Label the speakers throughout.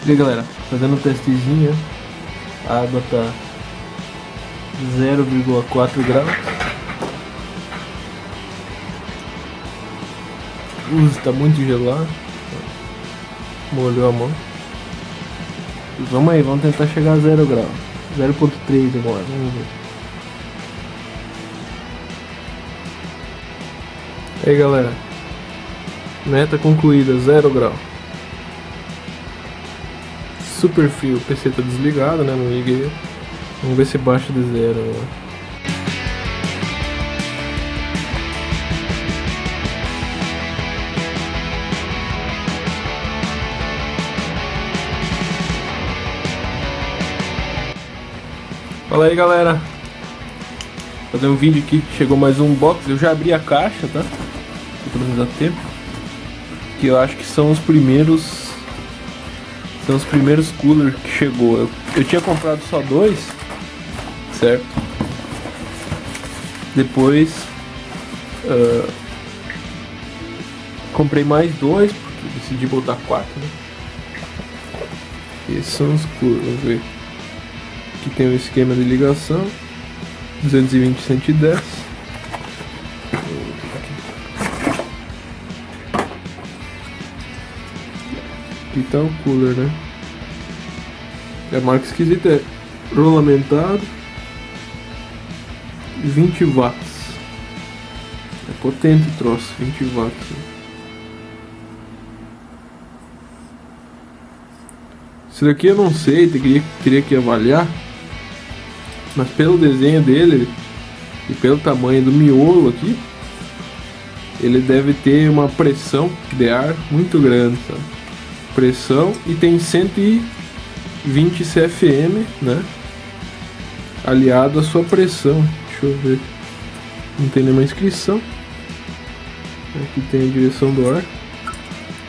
Speaker 1: E aí galera, fazendo um testezinho, a água tá 0,4 graus. Tá muito gelado. Molhou a mão. E vamos aí, vamos tentar chegar a 0 graus. 0,3 agora, vamos ver. E aí galera, meta concluída, 0 grau. Super frio, o PC tá desligado, né? Não liguei. Vamos ver se baixa de 0 agora. Fala aí galera, fazer um vídeo aqui, chegou mais um box, eu já abri a caixa, tá? Pelo menos dá tempo. Que eu acho que são os primeiros coolers que chegou. Eu tinha comprado só 2, certo? Depois comprei mais 2, porque decidi botar 4, né? Esses são os coolers, vamos ver. Aqui tem o esquema de ligação, 220 110. Aqui tá o cooler, né? A marca esquisita é rolamentado, 20 watts. É potente o troço, 20 watts. Isso daqui eu não sei, teria que avaliar. Mas pelo desenho dele e pelo tamanho do miolo aqui, ele deve ter uma pressão de ar muito grande, sabe? Pressão, e tem 120 CFM, né? Aliado à sua pressão. Deixa eu ver. Não tem nenhuma inscrição. Aqui tem a direção do ar.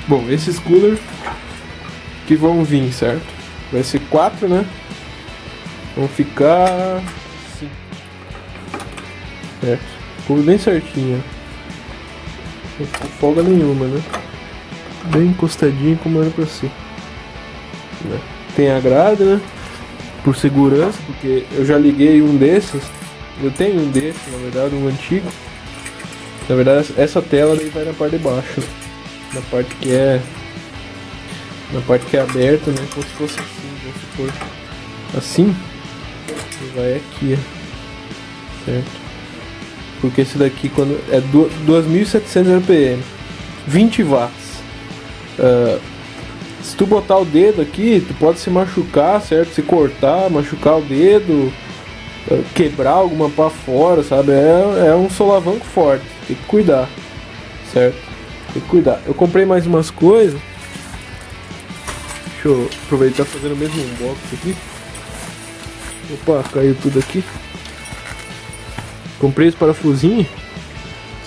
Speaker 1: Bom, esses coolers que vão vir, certo? Vai ser 4, né? Vão ficar assim, certo? Ficou bem certinho. Não ficou folga nenhuma, né? Bem encostadinho como era pra ser, né? Tem a grade, né? Por segurança, porque eu já liguei um desses. Eu tenho um desses, na verdade, um antigo. Na verdade, essa tela daí vai na parte de baixo, na parte que é aberta, né? Como se fosse assim, vamos supor assim, e vai aqui, certo? Porque esse daqui, quando é 2700 RPM, 20 watts. Se tu botar o dedo aqui, tu pode se machucar, certo? Se cortar, machucar o dedo, quebrar alguma pá fora, sabe? É um solavanco forte, tem que cuidar, certo? Tem que cuidar. Eu comprei mais umas coisas. Deixa eu aproveitar fazendo o mesmo unboxing aqui. Opa, caiu tudo aqui. Comprei esse parafusinho,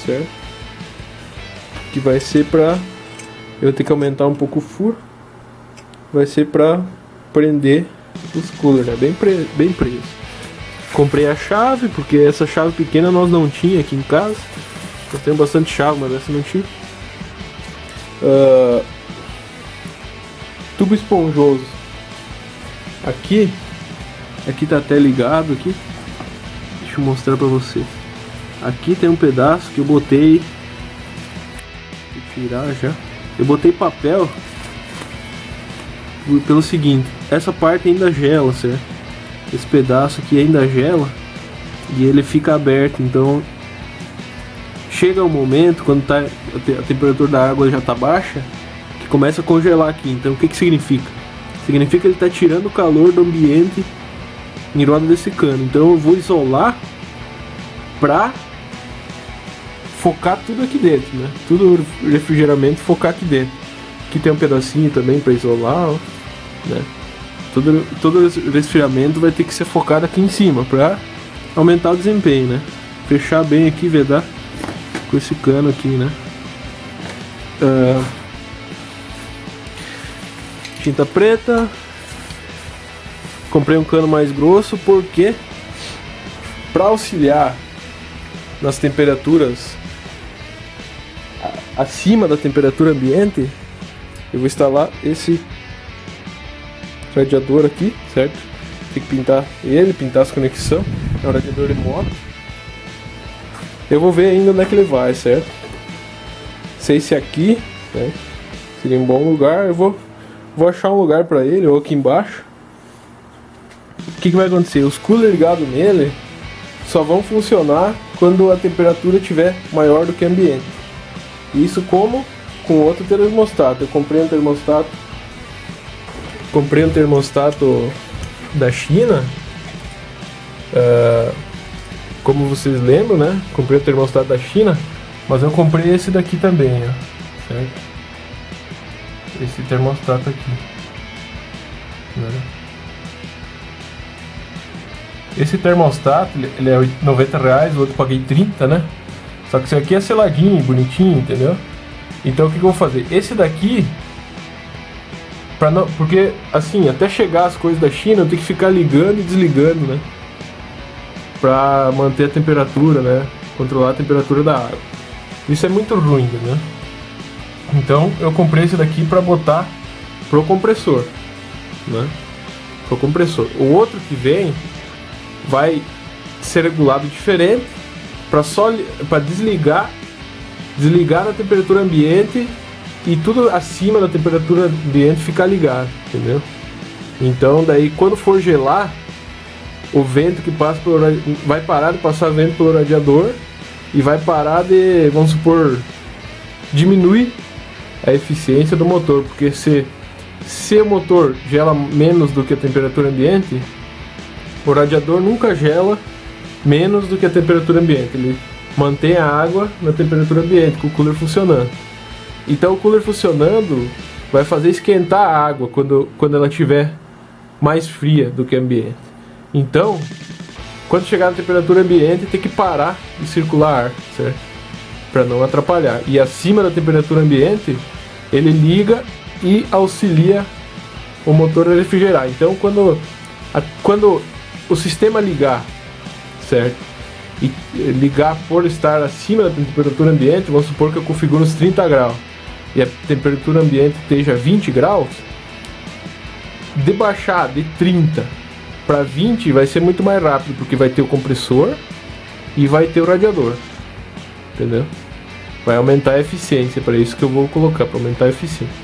Speaker 1: certo? Que vai ser pra... Eu vou ter que aumentar um pouco o furo. Vai ser pra prender os coolers, né? Bem preso. Comprei a chave, porque essa chave pequena nós não tinha aqui em casa. Eu tenho bastante chave, mas essa não tinha. Tubo esponjoso. Aqui tá até ligado aqui. Deixa eu mostrar pra você. Aqui tem um pedaço que eu botei. Vou tirar já. Eu botei papel pelo seguinte, essa parte ainda gela, certo? Esse pedaço aqui ainda gela e ele fica aberto, então chega um momento quando a temperatura da água já tá baixa, que começa a congelar aqui. Então o que significa? Significa que ele tá tirando o calor do ambiente em roda desse cano. Então eu vou isolar pra focar tudo aqui dentro, né? Tudo refrigeramento, focar aqui dentro. Aqui tem um pedacinho também para isolar, ó, né? Todo resfriamento vai ter que ser focado aqui em cima para aumentar o desempenho, né? Fechar bem aqui, vedar com esse cano aqui, né? Tinta preta. Comprei um cano mais grosso porque para auxiliar nas temperaturas acima da temperatura ambiente, eu vou instalar esse radiador aqui, certo? Tem que pintar ele, pintar as conexões. É um radiador de moto. Eu vou ver ainda onde é que ele vai, certo? Sei se aqui, né, seria um bom lugar. Eu vou achar um lugar pra ele, ou aqui embaixo. O que vai acontecer? Os coolers ligados nele só vão funcionar quando a temperatura estiver maior do que o ambiente. Isso como com outro termostato. Eu comprei um termostato da China. Como vocês lembram, né? Comprei um termostato da China, mas eu comprei esse daqui também, ó, certo? Esse termostato aqui, né? Esse termostato, ele é R$90, o outro eu paguei 30, né? Só que esse aqui é seladinho, bonitinho, entendeu? Então o que eu vou fazer? Esse daqui, porque assim, até chegar as coisas da China, eu tenho que ficar ligando e desligando, né? Pra manter a temperatura, né? Controlar a temperatura da água. Isso é muito ruim, né? Então eu comprei esse daqui pra botar pro compressor, né? Pro compressor. O outro que vem vai ser regulado diferente para desligar na temperatura ambiente e tudo acima da temperatura ambiente ficar ligado, entendeu? Então daí quando for gelar, o vento que passa vai parar de passar vento pelo radiador e vai parar de, vamos supor, diminuir a eficiência do motor, porque se o motor gela menos do que a temperatura ambiente, o radiador nunca gela menos do que a temperatura ambiente, ele mantém a água na temperatura ambiente com o cooler funcionando. Então o cooler funcionando vai fazer esquentar a água quando ela estiver mais fria do que o ambiente. Então, quando chegar na temperatura ambiente, tem que parar de circular ar, certo? Para não atrapalhar. E acima da temperatura ambiente, ele liga e auxilia o motor a refrigerar. Então, quando o sistema ligar, certo? E ligar por estar acima da temperatura ambiente, vamos supor que eu configuro uns 30 graus e a temperatura ambiente esteja 20 graus, de baixar de 30 para 20 vai ser muito mais rápido, porque vai ter o compressor e vai ter o radiador, entendeu? Vai aumentar a eficiência, para isso que eu vou colocar, para aumentar a eficiência.